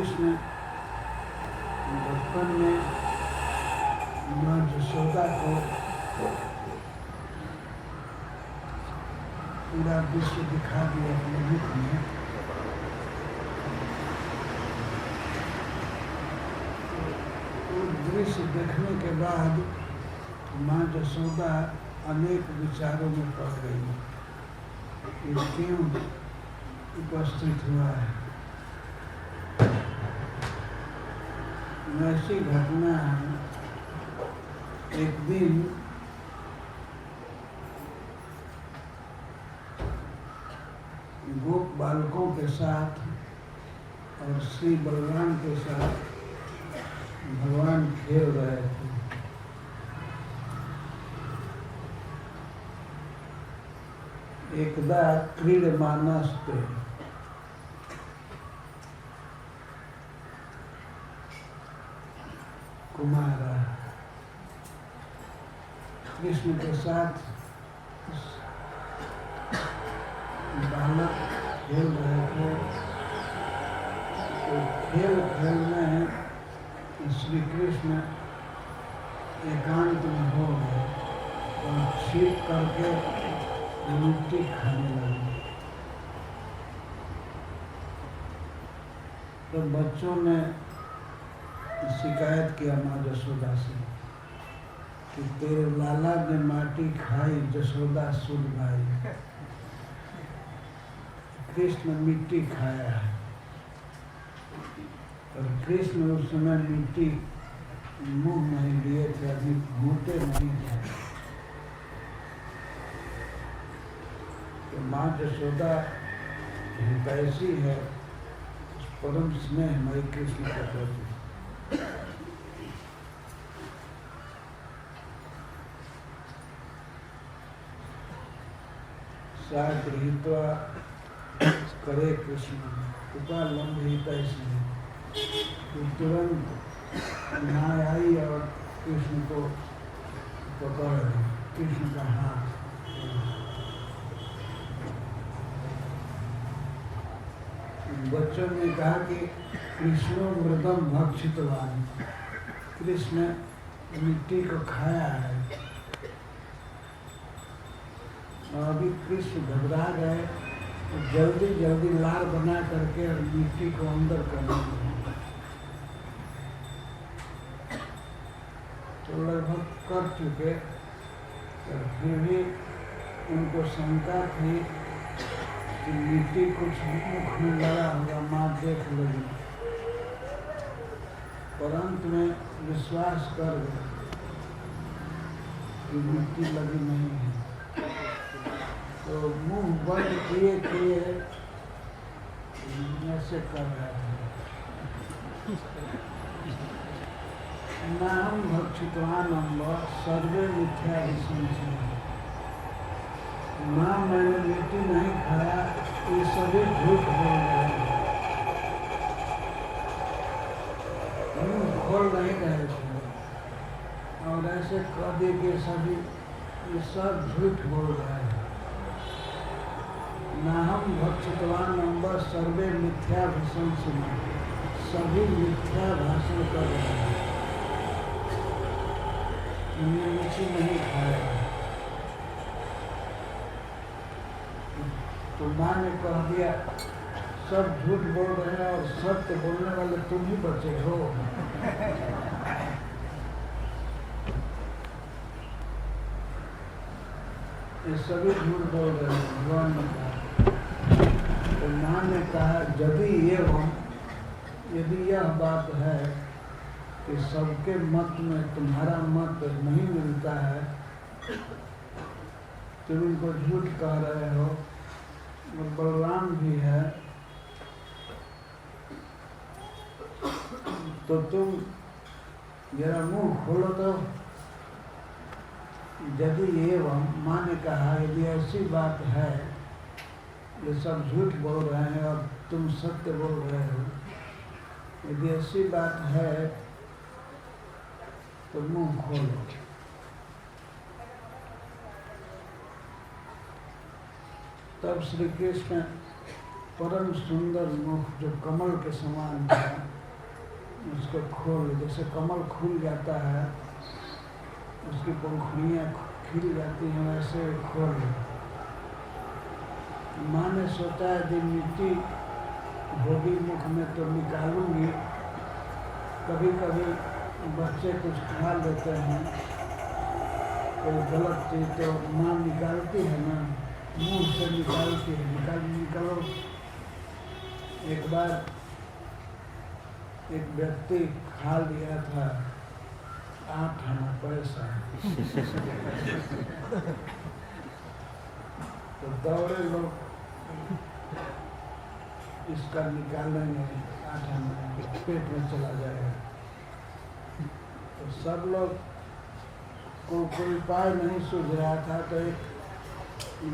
कृष्ण बचपन में माँ यशोदा को पूरा विश्व दिखा दिया अपने मुख में। वो दृश्य देखने के बाद माँ यशोदा अनेक विचारों में पड़ गई। ये क्यों उपस्थित हुआ है? ऐसी घटना है, एक दिन गोप बालकों के साथ और श्री बलराम के साथ भगवान खेल रहे थे। एकदा क्रीडमानस्ते, कुमारा कृष्ण के साथ बालक खेल रहे थे। तो खेल में श्री कृष्ण एकांत में हो गए और छिप करके मिट्टी खाने लगे। तो बच्चों ने शिकायत किया माँ यशोदा से कि तेरे लाला ने माटी खाई, यशोदा सुन भाई, कृष्ण मिट्टी खाया है। और कृष्ण उस समय मिट्टी मुंह नहीं लिए थे, अभी घूटे नहीं थे। तो माँ यशोदा हितैषी है, परम स्नेह मई कृष्ण के प्रति। सा गृहीत्वा करे कृष्ण उपालंबित ऐसी, तुरंत यहाँ आई और कृष्ण को पकड़ ली, कृष्ण का हाथ। बच्चों ने कहा कि कृष्णो मृदम भक्षितवान, कृष्ण मिट्टी को खाया है। और अभी कृष्ण घबरा गए, तो जल्दी जल्दी लार बना करके और मिट्टी को अंदर करने लगे। तो लगभग कर चुके, तो फिर भी उनको शंका थी कि मिट्टी कुछ मुख में लगा होगा, माँ देख लगी। परंतु में विश्वास कर गए कि मिट्टी लगी नहीं है। तो मुंह बंद किए ऐसे कर रहे थे। नाम भक्षितवान अम्ब सर्वे मिथ्या विसंशय, माँ मैंने मिट्टी नहीं खाया, ये सभी झूठ बोल रहे हैं। मुंह खोल नहीं रहे थे और ऐसे कह दिए कि सभी ये सब झूठ बोल रहे हैं। नाहम भक्षितवान अम्बर सर्वे मिथ्या विसंशय, सभी मिथ्या भाषण कर रहे हैं। उन्हें मिट्टी नहीं खाया। तो माँ ने कह दिया सब झूठ बोल रहे हैं और सत्य बोलने वाले तुम ही बचे हो। ये सभी झूठ बोल रहे हैं, भगवान ने कहा। तो माँ ने कहा यदि यह बात है कि सबके मत में तुम्हारा मत नहीं मिलता है, तुम इनको झूठ कह रहे हो, और बलराम भी है, तो तुम जरा मुंह खोलो। तो यदि एवं, माँ ने कहा यदि ऐसी बात है, ये सब झूठ बोल रहे हैं और तुम सत्य बोल रहे हो, यदि ऐसी बात है तो मुंह खोलो। तब श्री कृष्ण परम सुंदर मुख जो कमल के समान था, उसको खोल, जैसे कमल खुल जाता है, उसकी पंखुड़ियाँ खिल जाती हैं, वैसे खोल। माँ ने सोचा यदि मिट्टी होगी मुख में तो निकालूंगी। कभी कभी बच्चे कुछ खा लेते हैं, कोई गलत चीज़, तो माँ निकालती है ना, मुंह से निकालती है, निकालो। एक बार एक व्यक्ति खा लिया था 8 आना पैसा। तो दौड़े लोग इसका निकालेंगे, 8 आना पेट में चला जाएगा। तो सब लोग को कोई उपाय नहीं सूझ रहा था, तो एक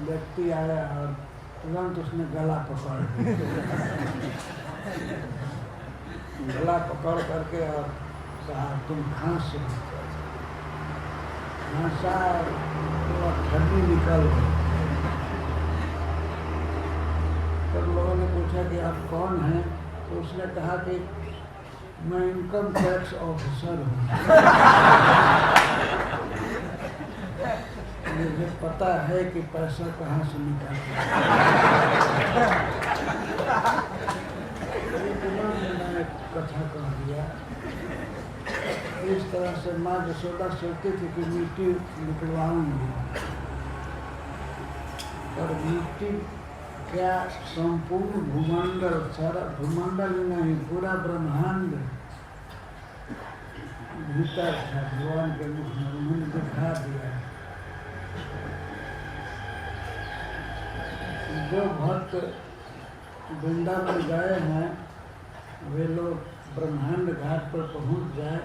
व्यक्ति आया और तुरंत उसने गला पकड़ गला पकड़ करके और कहा तुम खांस खांसा, तो ठंडी निकल गई। तब लोगों ने पूछा कि आप कौन हैं? तो उसने कहा कि मैं इनकम टैक्स ऑफिसर हूँ, मुझे पता है कि पैसा कहाँ से निकालना है। मैंने कथा कह दिया। इस तरह से माँ यशोदा सोचती थी कि मिट्टी निकलवाऊंगी, और मिट्टी क्या संपूर्ण भूमंडल, सारा भूमंडल नहीं, पूरा ब्रह्मांड भीतर था भगवान के मुख में, उन्होंने दिखा दिया। जो भक्त वृंदावन गए हैं वे लोग ब्रह्मांड घाट पर पहुंच जाए,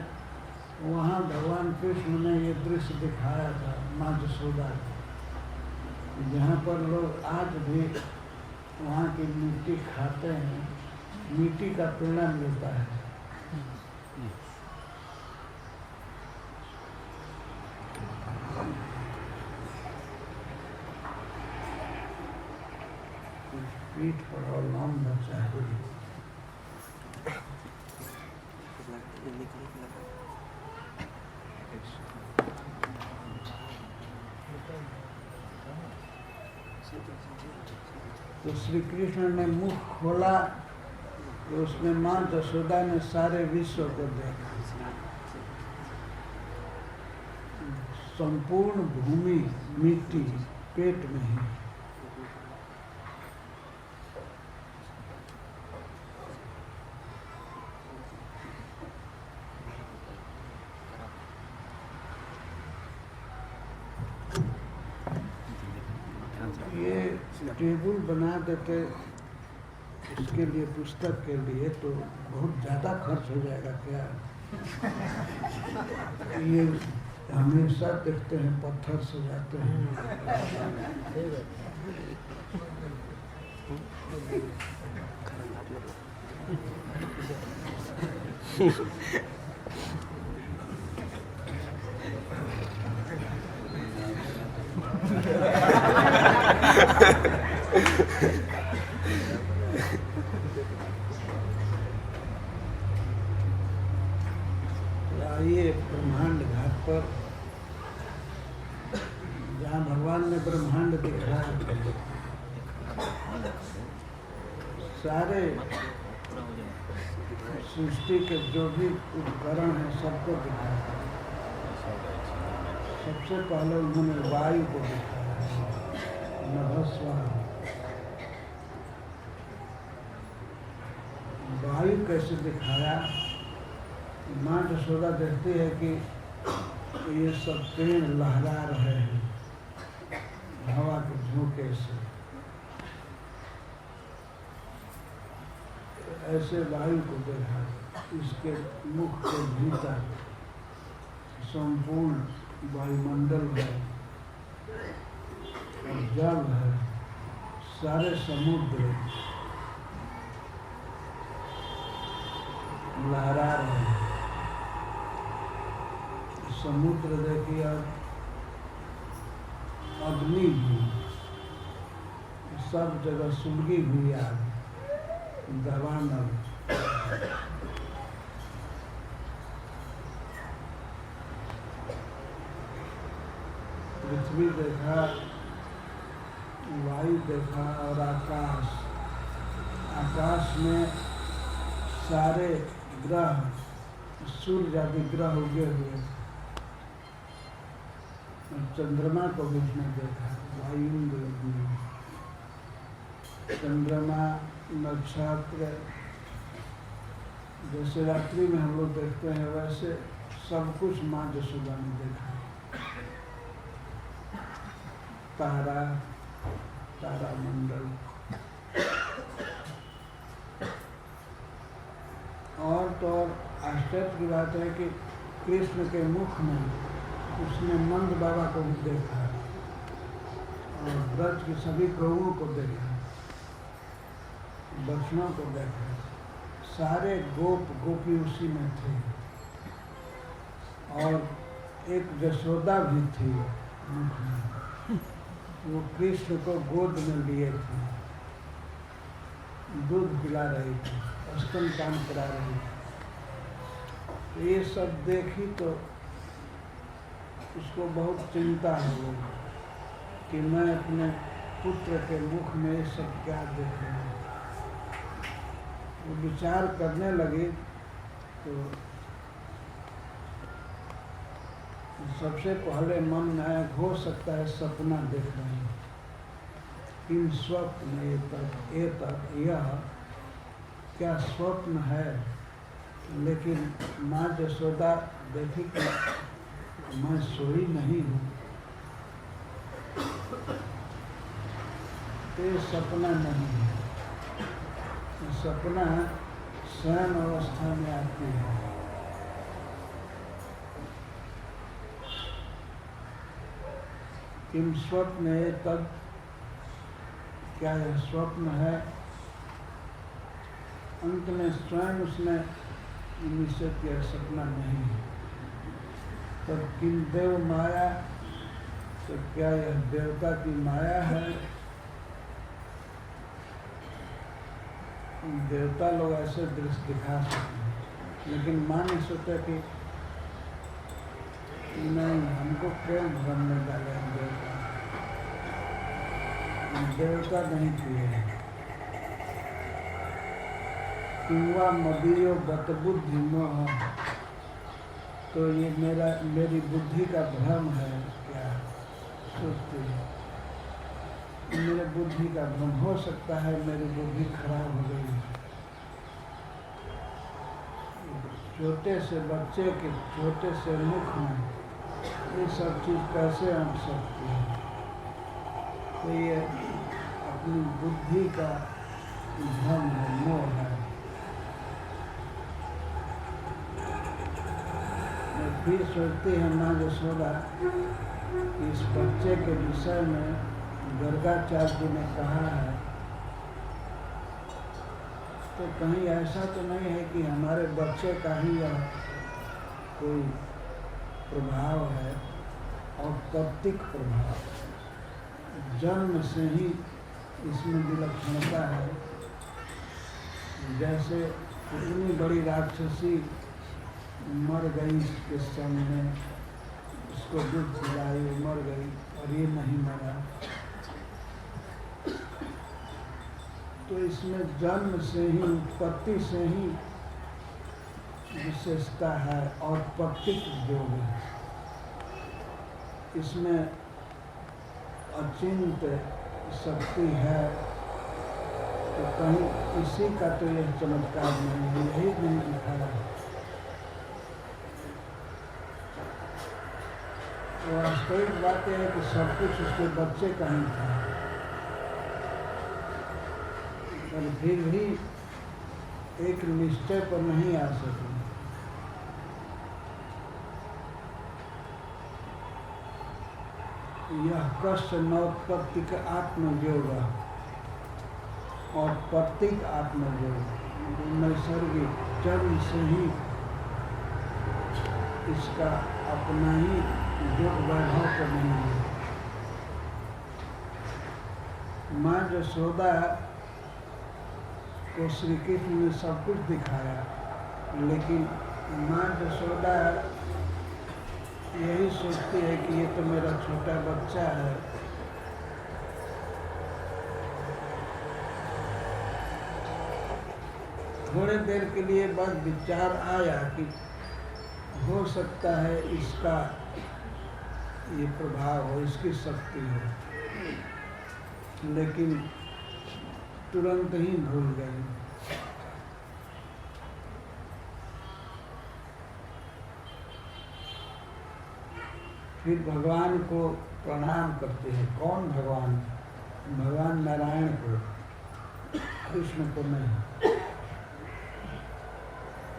वहाँ भगवान कृष्ण ने ये दृश्य दिखाया था माँ यशोदा, जहाँ पर लोग आज भी वहाँ की मिट्टी खाते हैं, मिट्टी का पेड़ा मिलता है। पीठ पर और नाम बचा है। तो श्री कृष्ण ने मुख खोला तो उसमें माँ यशोदा ने सारे विश्व को देखा। संपूर्ण भूमि मिट्टी पेट में ही। टेबल बना देते इसके लिए, पुस्तक के लिए, तो बहुत ज़्यादा खर्च हो जाएगा क्या? ये हमेशा देखते हैं पत्थर से जाते हैं। आइए ब्रह्मांड घाट पर, जहाँ भगवान ने ब्रह्मांड दिखाया, सारे सृष्टि के जो भी उपकरण हैं सबको दिखाया। सबसे पहले उन्होंने वायु को दिखाया, नभस्वाहा। वायु कैसे दिखाया? माँ यशोदा देखती है कि ये सब पेड़ लहरा रहे हैं हवा के झोंके से, ऐसे वायु को देखा। इसके मुख के भीतर संपूर्ण वायुमंडल है और जल है, सारे समुद्र लहरा रहे हैं। समुद्र देखिए, अग्नि भी, सब जगह सुलगी हुई आग। दावानल। पृथ्वी देखा, वायु देखा और आकाश। आकाश में सारे ग्रह, सूर्य आदि ग्रह उगे हुए थे। चंद्रमा को भी उसने देखा, वायुंद्र में चंद्रमा, नक्षत्र, जैसे रात्रि में हम लोग देखते हैं वैसे सब कुछ माँ यशोदा ने देखा। तारा, तारामंडल। और तो और आश्चर्य की बात है कि कृष्ण के मुख में उसने नंद बाबा को भी देखा और ब्रज की सभी गौओं को देखा, बछड़ों को देखा। सारे गोप गोपी उसी में थे और एक यशोदा भी थी मुख में। वो कृष्ण को गोद में लिए थे, दूध पिला रही थी, स्तन पान करा रही थी। ये सब देखी तो उसको बहुत चिंता हो कि मैं अपने पुत्र के मुख में ये सब क्या देख रहा हूँ। वो विचार करने लगी तो सबसे पहले मन में आया, हो सकता है सपना देख रहे हैं। किन स्वप्न यह क्या स्वप्न है। लेकिन माँ यशोदा देखी कि मैं सोई नहीं हूँ, तो ये सपना नहीं है। सपना शयन अवस्था में आती है। किम स्वप्न है, तब क्या यह स्वप्न है। अंत में स्वयं उसने निश्चय किया सपना नहीं है। तब किम देव माया, तो क्या यह देवता की माया है। देवता लोग ऐसे दृश्य दिखा सकते हैं, लेकिन माँ ने सोचा कि नहीं, हमको क्यों भ्रम में डाले। देवता नहीं किए। किंवा मदीयो गतबुद्धि मोह, तो ये मेरी बुद्धि का भ्रम है क्या सोचते हैं। मेरे बुद्धि का भ्रम हो सकता है, मेरी बुद्धि खराब हो गई। छोटे से बच्चे के छोटे से मुख में ये सब चीज़ कैसे आंक सकती है। तो ये अपनी बुद्धि का भ्रम है, मोह है। फिर सोचती है माँ यशोदा कि इस बच्चे के विषय में गर्गाचार्य जी ने कहा है, तो कहीं ऐसा तो नहीं है कि हमारे बच्चे का ही यह कोई प्रभाव है और तत्विक प्रभाव, जन्म से ही इसमें विलक्षणता है। जैसे इतनी बड़ी राक्षसी मर गई इसके सामने, उसको दूध पिलाई, मर गई और ये नहीं मरा, तो इसमें जन्म से ही, उत्पत्ति से ही विशेषता है और प्रतीक योग है। इसमें अचिंत शक्ति है, तो कहीं इसी का तो यह चमत्कार नहीं है, यही नहीं दिखाया है। तो वास्तविक बात यह है कि सब कुछ उसके बच्चे का ही था, पर फिर भी एक निश्चय पर नहीं आ सके। यह कष्ट नौत्पत्तिक आत्मयोग और प्रतीक आत्मयोग, नैसर्गिक जन्म से ही इसका अपना ही योग वैभव तो नहीं है। माँ यशोदा को श्री कृष्ण ने सब कुछ दिखाया, लेकिन माँ यशोदा यही सोचती है कि ये तो मेरा छोटा बच्चा है, थोड़े देर के लिए बाद विचार आया कि हो सकता है इसका ये प्रभाव हो, इसकी शक्ति हो, लेकिन तुरंत ही भूल गई। फिर भगवान को प्रणाम करते हैं। कौन भगवान? भगवान नारायण को, कृष्ण को नहीं।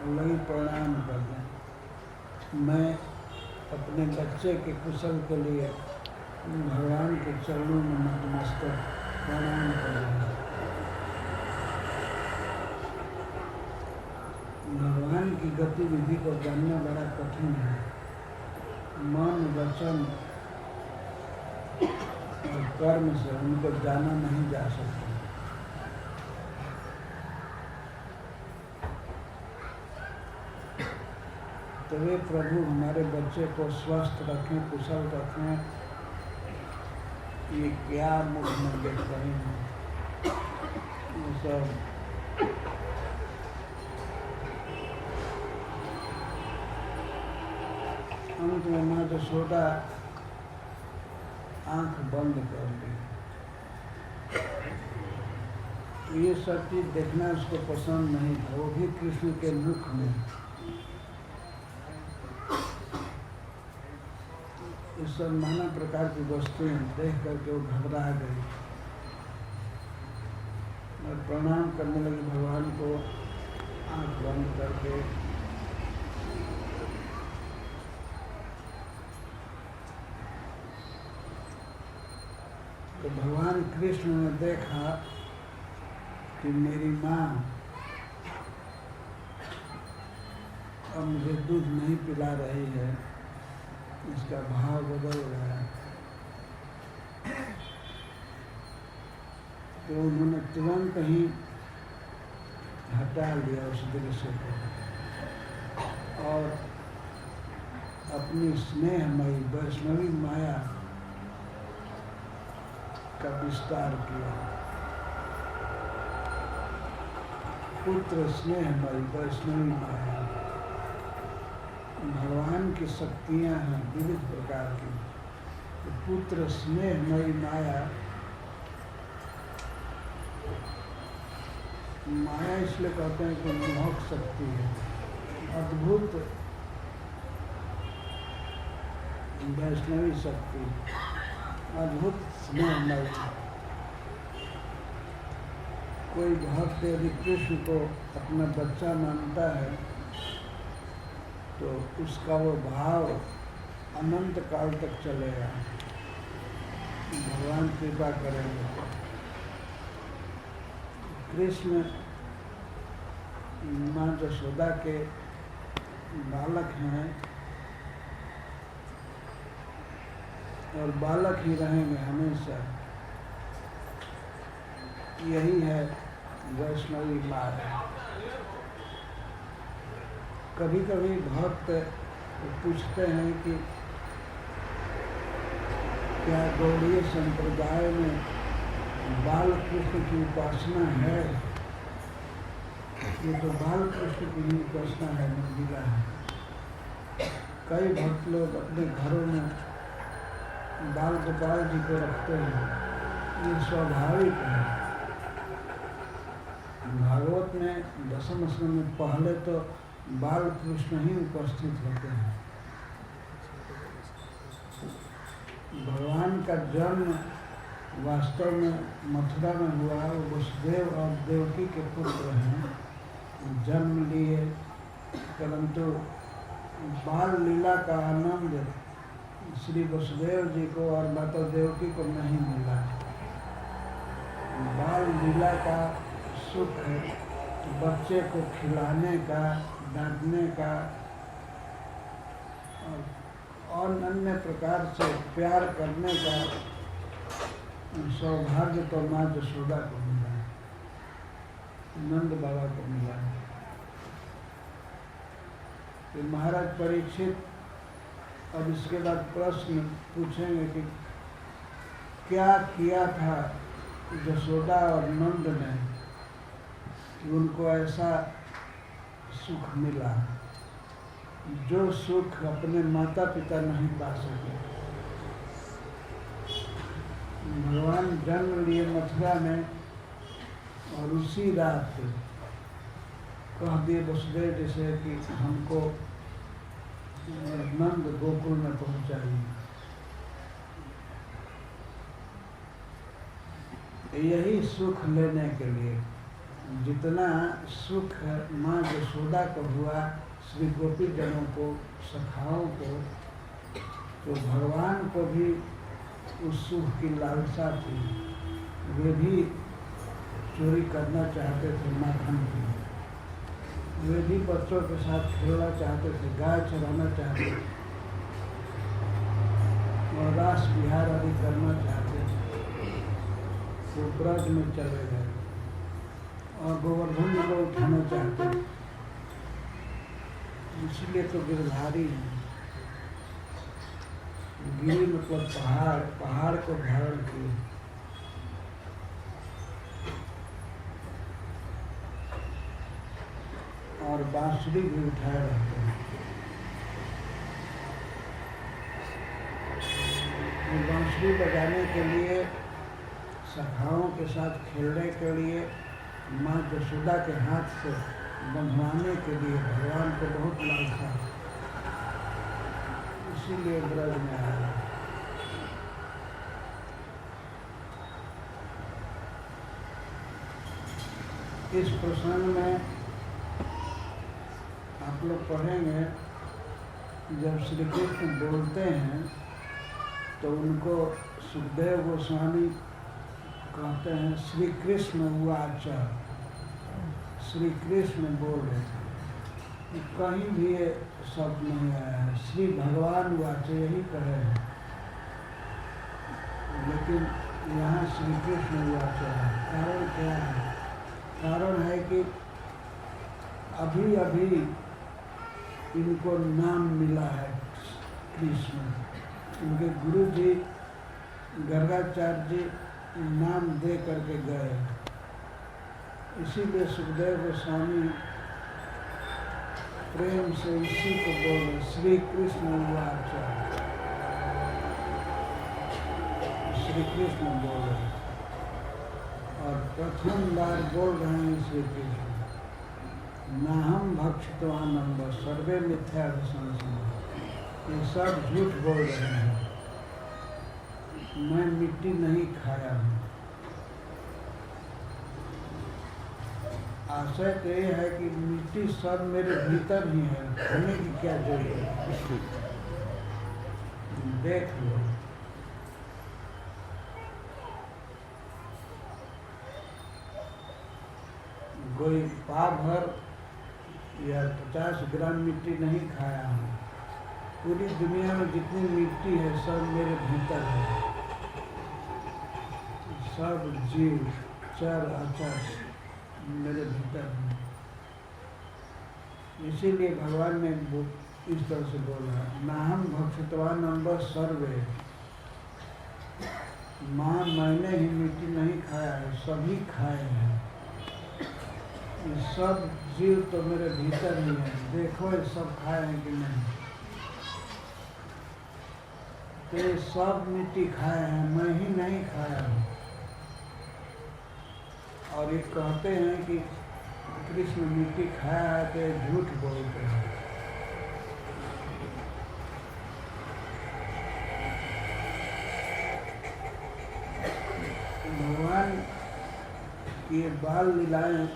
लगी प्रणाम करने। मैं अपने बच्चे के कुशल के लिए भगवान के चरणों में नतमस्तक प्रणाम कर रहे हैं। भगवान की गतिविधि को जानना बड़ा कठिन है। मन, वचन और कर्म से उनको जाना नहीं जा सकता। तो वे प्रभु हमारे बच्चे को स्वस्थ रखें, कुशल रखें, ये क्या मुख में देख रहे हैं वो सब। अंत में माँ यशोदा आंख बंद कर दी। ये सब चीज देखना उसको पसंद नहीं था, वो भी कृष्ण के मुख में। इस सब नाना प्रकार की वस्तुएं देख करके वो घबरा गई और प्रणाम करने लगी भगवान को आंख बंद करके। तो भगवान कृष्ण ने देखा कि मेरी माँ अब मुझे दूध नहीं पिला रही है, इसका भाव बदल गया। तो उन्होंने तुरंत ही हटा लिया उस दृश्य को और अपनी स्नेहमयी वैष्णवी माया का विस्तार किया। पुत्र स्नेहमयी वैष्णवी माया, भगवान की शक्तियाँ हैं विविध प्रकार की। तो पुत्र स्नेहमयी माया, माया इसलिए कहते हैं कि मोहक शक्ति है, अद्भुत वैष्णवी शक्ति, अद्भुत स्नेहमयी। कोई भक्त यदि कृष्ण को अपना बच्चा मानता है तो उसका वो भाव अनंत काल तक चलेगा। भगवान कृपा करेंगे। कृष्ण माँ यशोदा के बालक हैं और बालक ही रहेंगे हमेशा। यही है वैष्णवी मार्ग। कभी कभी भक्त पूछते हैं कि क्या गौड़ीय संप्रदाय में बाल कृष्ण की उपासना है? ये तो बाल कृष्ण की ही उपासना है, मंदिरा है। कई भक्त लोग अपने घरों में बाल गोपाल जी को रखते हैं, ये स्वाभाविक है। भागवत में दशम स्कंद में पहले तो बाल कृष्ण ही उपस्थित होते हैं। भगवान का जन्म वास्तव में मथुरा में हुआ। वसुदेव और देवकी के पुत्र हैं, जन्म लिए, परंतु बाल लीला का आनंद श्री वसुदेव जी को और माता देवकी को नहीं मिला। बाल लीला का सुख है बच्चे को खिलाने का, डांटने का और अन्य प्रकार से प्यार करने का सौभाग्य तो माँ यशोदा को मिला। नंद बाबा को मिला। तो महाराज परीक्षित अब इसके बाद प्रश्न पूछेंगे कि क्या किया था यशोदा और नंद ने कि उनको ऐसा सुख मिला जो सुख अपने माता पिता नहीं पा सके। भगवान जन्म लिए मथुरा में और उसी रात कह दिए वसुदेव जैसे कि हमको नंद गोकुल में पहुंचाइए। यही सुख लेने के लिए जितना सुख माँ यशोदा को हुआ, श्री गोपी जनों को, सखाओं को, तो भगवान को भी उस सुख की लालसा थी। वे भी चोरी करना चाहते थे माखन की, वे भी बच्चों के साथ खेलना चाहते थे, गाय चराना चाहते थे और रास विहार आदि करना चाहते थे। वो ब्रज में चले गए और गोवर्धन को उठाना चाहते थे, इसलिए तो गिरधारी हैं। गिरी मतलब पहाड़, पहाड़ को धारण किए। और बांसुरी भी उठाए रहते हैं। बांसुरी बजाने के लिए, सखाओं के साथ खेलने के लिए, माँ यशोदा के हाथ से बंधवाने के लिए भगवान को बहुत लालसा, इसीलिए ब्रज में आया। इस प्रसंग में आप लोग पढ़ेंगे, जब श्री कृष्ण बोलते हैं तो उनको सुखदेव गोस्वामी कहते हैं श्री कृष्ण उवाच, श्री कृष्ण बोल रहे थे। कहीं भी ये शब्द नहीं आया है, श्री भगवान उवाच यही कहे हैं, लेकिन यहाँ श्री कृष्ण उवाच है। कारण क्या है? कारण है कि अभी अभी इनको नाम मिला है कृष्ण। उनके गुरु जी गर्गाचार्य जी नाम दे करके गए, इसीलिए सुखदेव गोस्वामी प्रेम से इसी को बोले श्री कृष्ण उवाच, श्री कृष्ण बोले। और प्रथम बार बोल रहे हैं श्री कृष्ण, नाहम भक्षितवानंद सर्वे मिथ्या संसद। ये सब झूठ बोल रहे हैं, मैं मिट्टी नहीं खाया हूँ। आशय तो ये है कि मिट्टी सब मेरे भीतर ही है, खाने की क्या जरूरत है। देख लो, कोई पाव भर या 50 ग्राम मिट्टी नहीं खाया हूँ। पूरी दुनिया में जितनी मिट्टी है सब मेरे भीतर है। सब जीव चर अचर मेरे भीतर है। इसीलिए भगवान ने इस तरह से बोला, नाहम भक्षितवान अम्ब सर्वे। माँ मैंने ही मिट्टी नहीं खाया है, सभी खाए हैं। ये सब जीव तो मेरे भीतर ही है, देखो ये सब खाए हैं कि नहीं। तो ये सब मिट्टी खाए हैं, मैं ही नहीं खाया हूँ। और ये कहते हैं कि कृष्ण मिट्टी खाया है, तो ये झूठ बोलते हैं। भगवान की ये बाल लीलाएं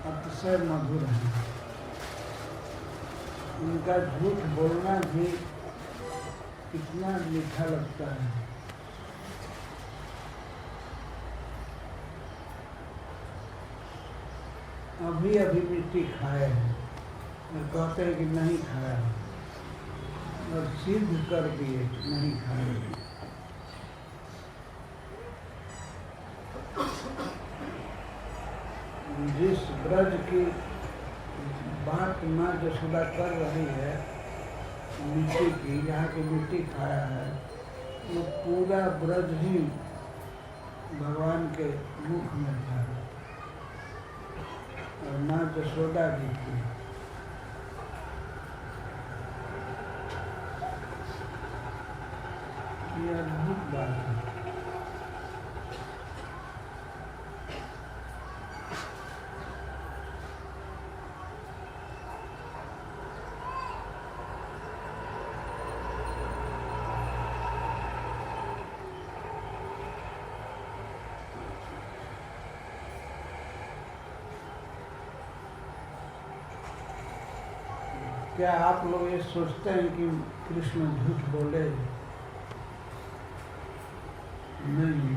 अतिशय मधुर है। उनका झूठ बोलना भी कितना मीठा लगता है। अभी अभी मिट्टी खाए हैं और कहते हैं कि नहीं खाया, और सिद्ध कर दिए नहीं खाए। जिस ब्रज की बात माँ यशोदा कर रही है, मिट्टी की, यहाँ की मिट्टी खाया है, वो पूरा ब्रज ही भगवान के मुख में था और माँ यशोदा भी थी। ये अद्भुत बात है। क्या आप लोग ये सोचते हैं कि कृष्ण झूठ बोले? नहीं,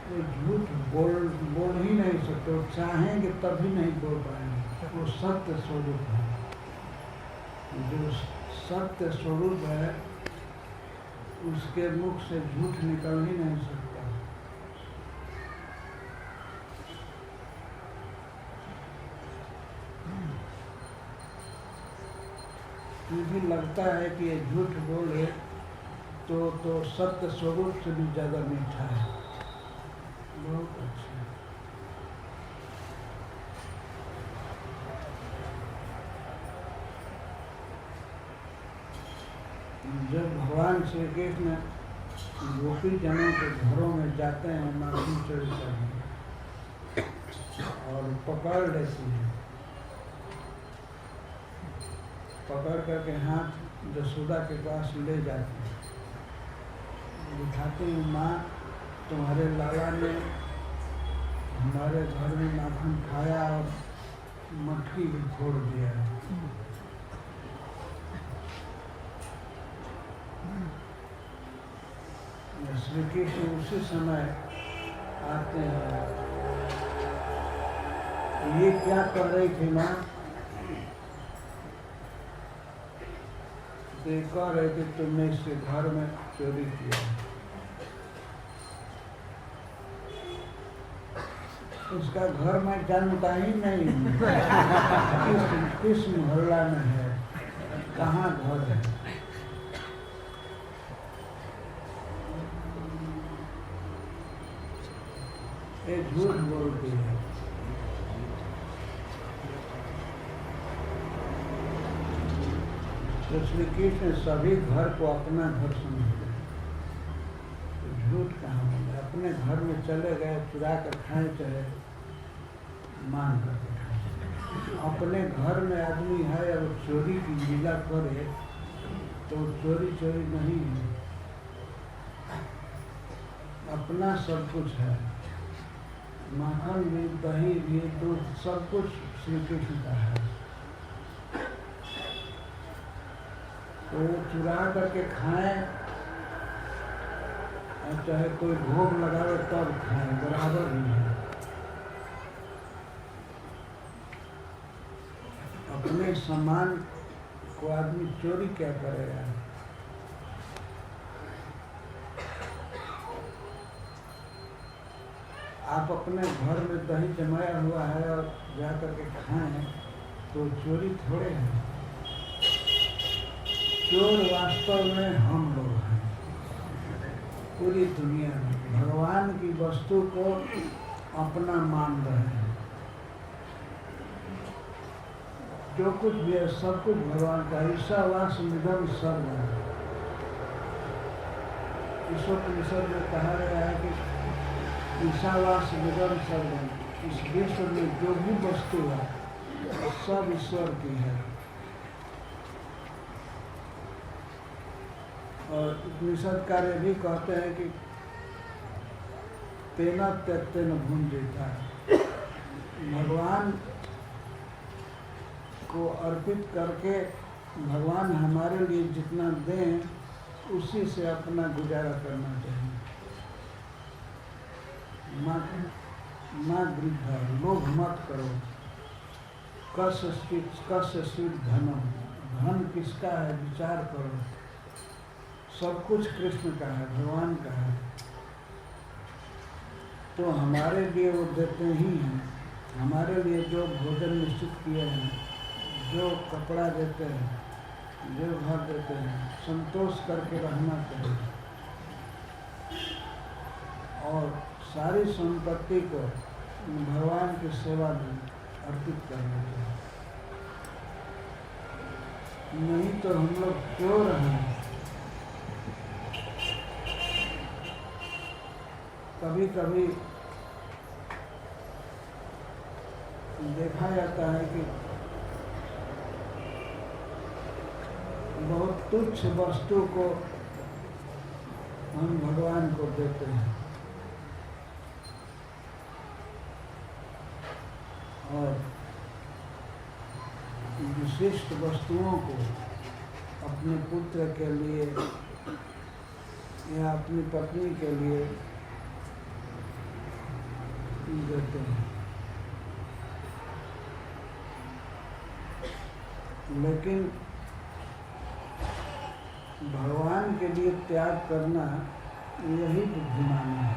वो झूठ बोल ही नहीं सकते। वो चाहेंगे तभी नहीं बोल पाएंगे। वो सत्य स्वरूप है। जो सत्य स्वरूप है उसके मुख से झूठ निकल ही नहीं सकता। मुझे लगता है कि ये झूठ बोले तो सत्य स्वरूप से भी ज़्यादा मीठा है। बहुत अच्छा। जब भगवान श्री कृष्ण गोपी जनों के घरों में जाते हैं माखन चोरी करने और पकड़ लेते हैं, पकड़ करके हाथ यशोदा के पास ले जाते हैं, दिखाते हैं माँ तुम्हारे लाला ने हमारे घर में माखन खाया और मटकी भी फोड़ दिया है। श्री कृष्ण उसी समय आते हैं। ये क्या कर रही थी माँ? कह रहे थे तुमने इसके घर में चोरी किया। उसका घर में जानता ही नहीं किस मोहल्ला में है, कहाँ घर है। ये झूठ बोलती है। तो श्री कृष्ण सभी घर को अपना घर समझते हैं। तो झूठ कहाँ बोले? अपने घर में चले गए, चुरा कर खाए, चाहे मान करके खाए। अपने घर में आदमी है और चोरी की लीला करे तो चोरी नहीं है। अपना सब कुछ है, माखन भी, दही भी, दूध, सब कुछ श्री कृष्ण का है। तो चुरा करके खाएं और चाहे कोई भोग लगावे तब खाएं, बराबर ही है। अपने सामान को आदमी चोरी क्या करेगा? आप अपने घर में दही जमाया हुआ है और जा करके खाएं तो चोरी थोड़े है। चोर वास्तव में हम लोग हैं। पूरी दुनिया में भगवान की वस्तु को अपना मान रहे हैं। जो कुछ भी है सब कुछ भगवान का। ईशावास निधन सर्व है। ईश्वरोपनिषद में कहा गया है कि ईशावास निधन सर्व, इस विश्व में जो भी वस्तु है सब ईश्वर की है। और उपनिषद कार्य भी कहते हैं कि तेना त्यक्तेन भुंजीता, भगवान को अर्पित करके भगवान हमारे लिए जितना दें उसी से अपना गुजारा करना चाहिए। माँ वृद्धा, लोभ मत करो। कस्य धनम, धन किसका है विचार करो। सब कुछ कृष्ण का है, भगवान का है, तो हमारे लिए वो देते ही हैं। हमारे लिए जो भोजन निश्चित किए हैं, जो कपड़ा देते हैं, जो घर देते हैं, संतोष करके रहना चाहिए और सारी संपत्ति को भगवान की सेवा में अर्पित करना चाहिए। नहीं तो हम लोग चोर हैं। कभी कभी देखा जाता है कि बहुत तुच्छ वस्तु को हम भगवान को देते हैं और विशिष्ट वस्तुओं को अपने पुत्र के लिए या अपनी पत्नी के लिए देते हैं। लेकिन भगवान के लिए त्याग करना यही बुद्धिमानी है।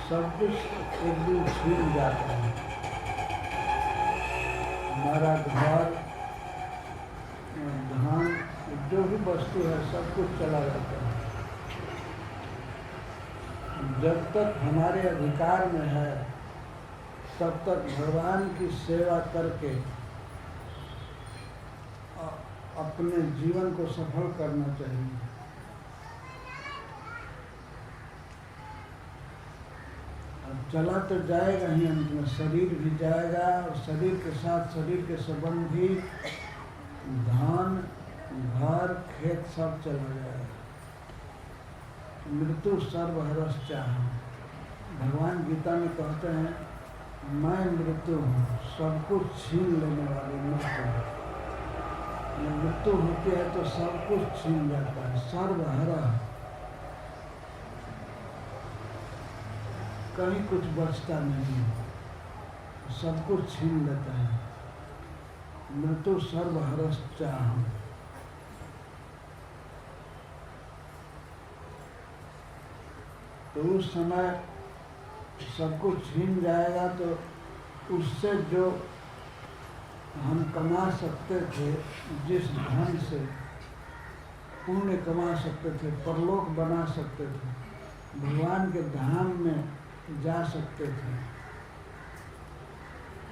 सब कुछ एक दिन छीन जाता है। हमारा घर, धन, जो भी वस्तु है सब कुछ चला जाता है। जब तक हमारे अधिकार में है तब तक भगवान की सेवा करके अपने जीवन को सफल करना चाहिए। अब चला तो जाएगा ही, अंत में शरीर भी जाएगा और शरीर के साथ शरीर के संबंधी धन, घर, खेत सब चला जाएगा। मृत्यु सर्वहरश्चाह। भगवान गीता में कहते हैं, मैं मृत्यु हूँ, सब कुछ छीन लेने वाली मृत्यु। मृत्यु होती है तो सब कुछ छीन जाता है। सर्वहरा, कहीं कुछ बचता नहीं, सब कुछ छीन लेता है। मृत्यु सर्वहरश्चाह। तो उस समय सब कुछ छीन जाएगा तो उससे जो हम कमा सकते थे, जिस धन से पुण्य कमा सकते थे, परलोक बना सकते थे, भगवान के धाम में जा सकते थे,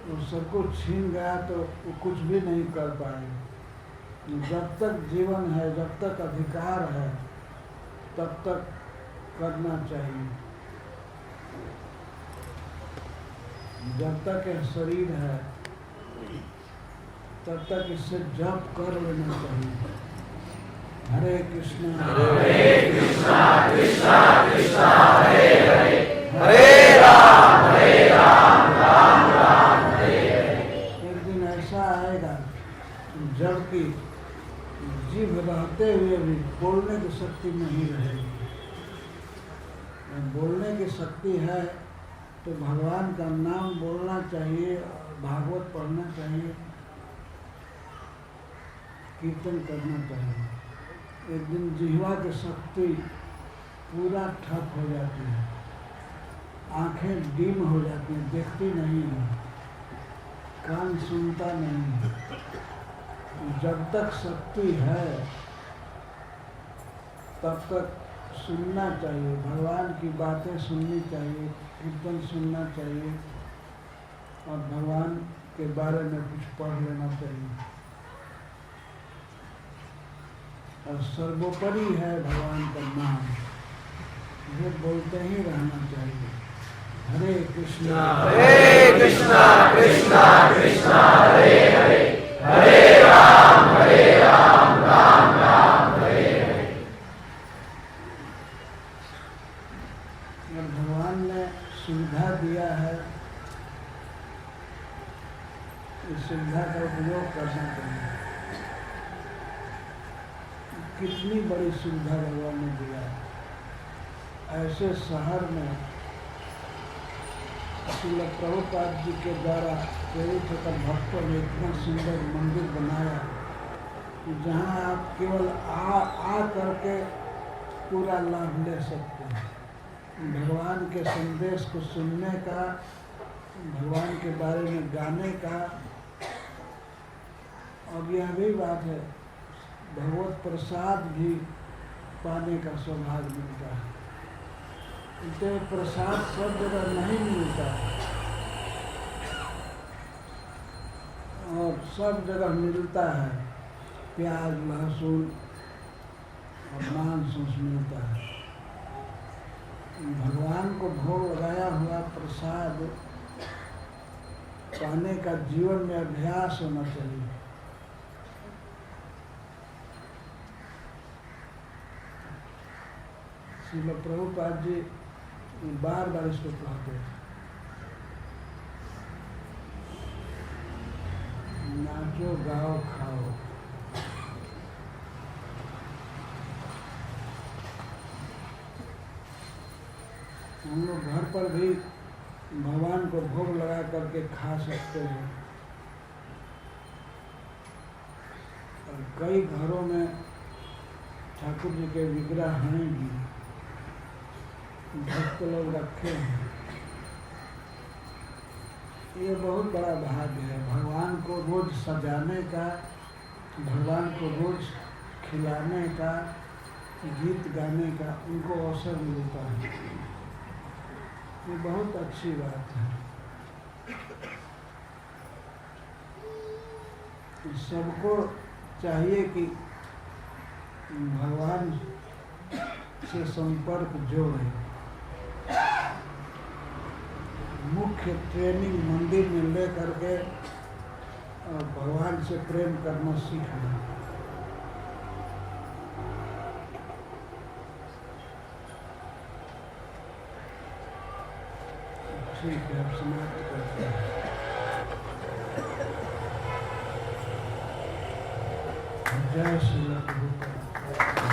वो सब कुछ छीन गया तो वो कुछ भी नहीं कर पाए। जब तक जीवन है, जब तक अधिकार है, तब तक करना चाहिए। जब तक यह शरीर है तब तक इससे जप कर लेना चाहिए। हरे कृष्णा कृष्णा कृष्णा हरे हरे, हरे राम राम राम हरे हरे। एक दिन ऐसा आएगा जबकि जीभ रहते हुए भी बोलने की शक्ति नहीं रहेगी। बोलने की शक्ति है तो भगवान का नाम बोलना चाहिए, भागवत पढ़ना चाहिए, कीर्तन करना चाहिए। एक दिन जिह्वा की शक्ति पूरा ठप हो जाती है, आंखें डिम हो जाती हैं, देखती नहीं है, कान सुनता नहीं है। जब तक शक्ति है तब तक सुनना चाहिए, भगवान की बातें सुननी चाहिए, कीर्तन सुनना चाहिए और भगवान के बारे में कुछ पढ़ लेना चाहिए। और सर्वोपरि है भगवान का नाम, ये बोलते ही रहना चाहिए। हरे कृष्णा कृष्णा कृष्णा हरे हरे, हरे राम राम राम हरे हरे। और भगवान ने सुविधा दिया है, इस सुविधा का उपयोग करना चाहिए। कितनी बड़ी सुविधा भगवान ने दिया है। ऐसे शहर में श्रील प्रभुपाद जी के द्वारा प्रेरित होकर भक्तों ने इतना सुंदर मंदिर बनाया कि जहाँ आप केवल आ करके पूरा लाभ ले सकते हैं। भगवान के संदेश को सुनने का भगवान के बारे में गाने का। और यह भी बात है, भगवत प्रसाद भी पाने का सौभाग्य मिलता है। इसे प्रसाद सब जगह नहीं मिलता और सब जगह मिलता है। प्याज, लहसुन और मांस मिलता है। भगवान को भोग लगाया हुआ प्रसाद पाने का जीवन में अभ्यास होना चाहिए। श्रील प्रभुपाद जी बार बार इसको कहते हैं, नाचो गाओ खाओ। हम लोग घर पर भी भगवान को भोग लगा करके खा सकते हैं। और कई घरों में ठाकुर जी के विग्रह हैं भी, भक्त लोग रखे हैं। ये बहुत बड़ा भाग्य है भगवान को रोज सजाने का, भगवान को रोज खिलाने का, गीत गाने का उनको अवसर मिलता है। ये बहुत अच्छी बात है। सबको चाहिए कि भगवान से संपर्क जोड़े। मुख्य ट्रेनिंग मंदिर में ले करके और भगवान से प्रेम करना सीखना। ठीक है, अब समाप्त करते हैं। जय श्री प्रभुपाद।